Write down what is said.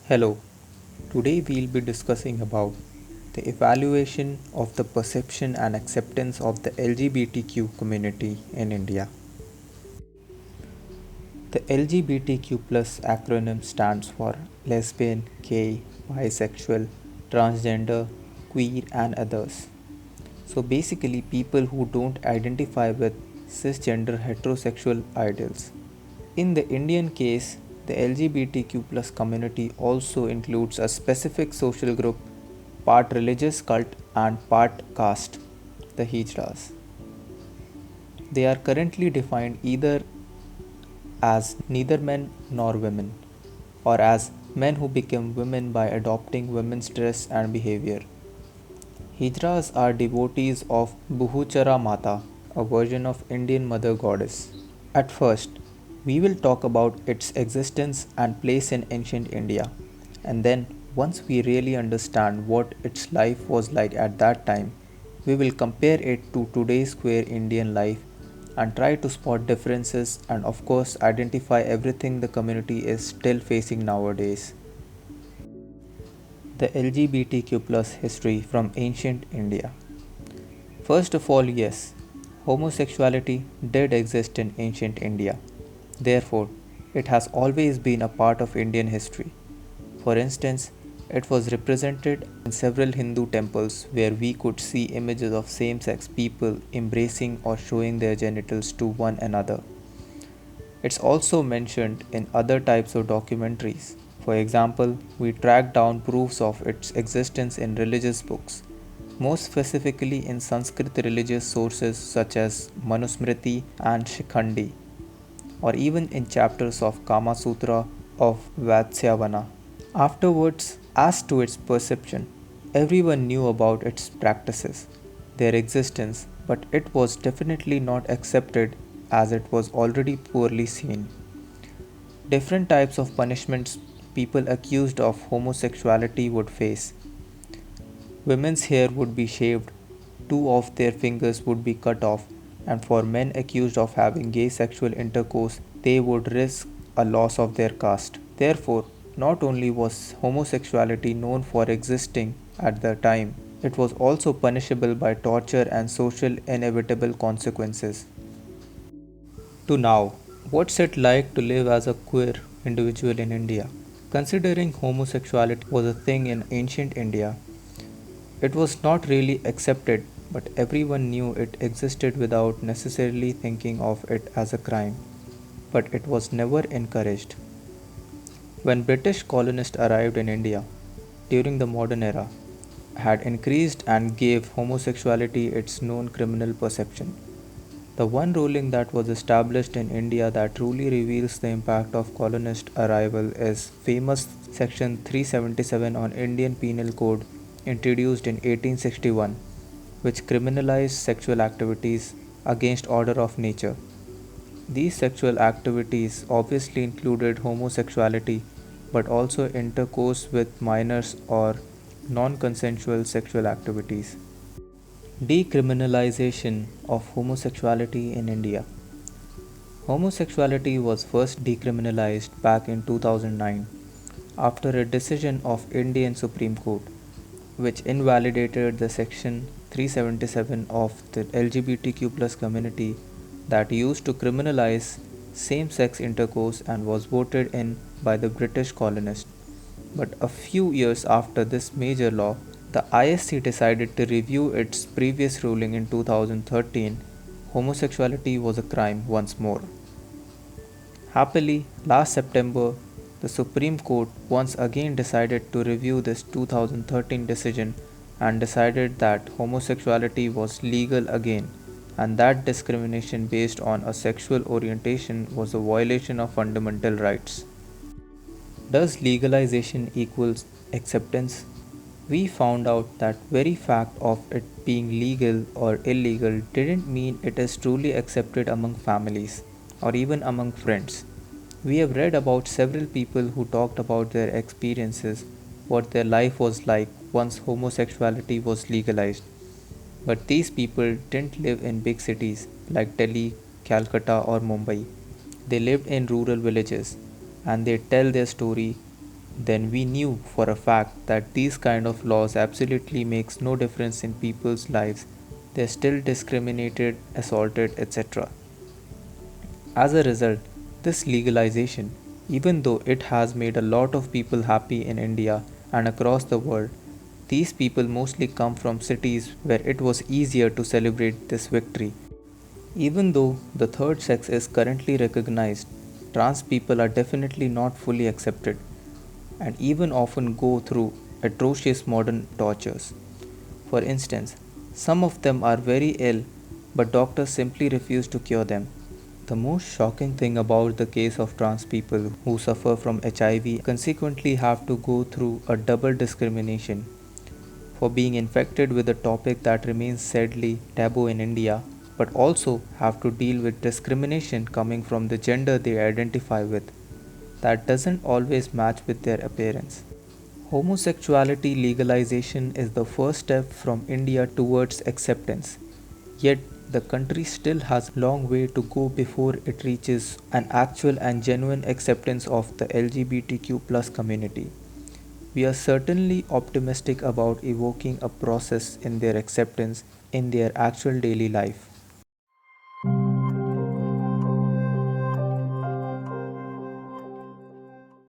Hello, today we'll be discussing about the evaluation of the perception and acceptance of the LGBTQ community in India. The LGBTQ plus acronym stands for lesbian, gay, bisexual, transgender, queer and others. So basically people who don't identify with cisgender heterosexual ideals. In the Indian case, the LGBTQ plus community also includes a specific social group, part religious cult and part caste, the Hijras. They are currently defined either as neither men nor women, or as men who become women by adopting women's dress and behavior. Hijras are devotees of Buhuchara Mata, a version of Indian Mother Goddess. At first, we will talk about its existence and place in ancient India, and then, once we really understand what its life was like at that time, we will compare it to today's queer Indian life and try to spot differences and, of course, identify everything the community is still facing nowadays. The LGBTQ plus history from ancient India. First of all, yes, homosexuality did exist in ancient India. Therefore, it has always been a part of Indian history. For instance, it was represented in several Hindu temples where we could see images of same sex people embracing or showing their genitals to one another. It's also mentioned in other types of documentaries. For example, we track down proofs of its existence in religious books, most specifically in Sanskrit religious sources such as Manusmriti and Shikhandi, or even in chapters of Kama Sutra of Vatsyavana. Afterwards, as to its perception, everyone knew about its practices, their existence, but it was definitely not accepted as it was already poorly seen. Different types of punishments people accused of homosexuality would face. Women's hair would be shaved, two of their fingers would be cut off, and for men accused of having gay sexual intercourse, they would risk a loss of their caste. Therefore, not only was homosexuality known for existing at the time, it was also punishable by torture and social inevitable consequences. To now, what's it like to live as a queer individual in India? Considering homosexuality was a thing in ancient India, it was not really accepted, but everyone knew it existed without necessarily thinking of it as a crime. But it was never encouraged. When British colonists arrived in India during the modern era, had increased and gave homosexuality its known criminal perception. The one ruling that was established in India that truly reveals the impact of colonist arrival is famous section 377 on Indian Penal Code introduced in 1861, which criminalized sexual activities against order of nature. These sexual activities obviously included homosexuality but also intercourse with minors or non consensual sexual activities. Decriminalization of homosexuality in India. Homosexuality was first decriminalized back in 2009 after a decision of Indian Supreme Court which invalidated the section 377 of the LGBTQ plus community that used to criminalize same-sex intercourse and was voted in by the British colonists. But a few years after this major law, the ISC decided to review its previous ruling in 2013. Homosexuality was a crime once more. Happily, last September, the Supreme Court once again decided to review this 2013 decision and decided that homosexuality was legal again and that discrimination based on a sexual orientation was a violation of fundamental rights. Does legalization equals acceptance? We found out that very fact of it being legal or illegal didn't mean it is truly accepted among families or even among friends. We have read about several people who talked about their experiences, what their life was like once homosexuality was legalized. But these people didn't live in big cities like Delhi, Calcutta, or Mumbai. They lived in rural villages and they tell their story then we knew for a fact that these kind of laws absolutely makes no difference in people's lives. They're still discriminated, assaulted, etc. As a result, this legalization, even though it has made a lot of people happy in India and across the world, these people mostly come from cities where it was easier to celebrate this victory. Even though the third sex is currently recognized, trans people are definitely not fully accepted and even often go through atrocious modern tortures. For instance, some of them are very ill, but doctors simply refuse to cure them. The most shocking thing about the case of trans people who suffer from HIV consequently have to go through a double discrimination for being infected with a topic that remains sadly taboo in India, but also have to deal with discrimination coming from the gender they identify with that doesn't always match with their appearance. Homosexuality legalization is the first step from India towards acceptance. Yet the country still has a long way to go before it reaches an actual and genuine acceptance of the LGBTQ community. We are certainly optimistic about evoking a process in their acceptance in their actual daily life.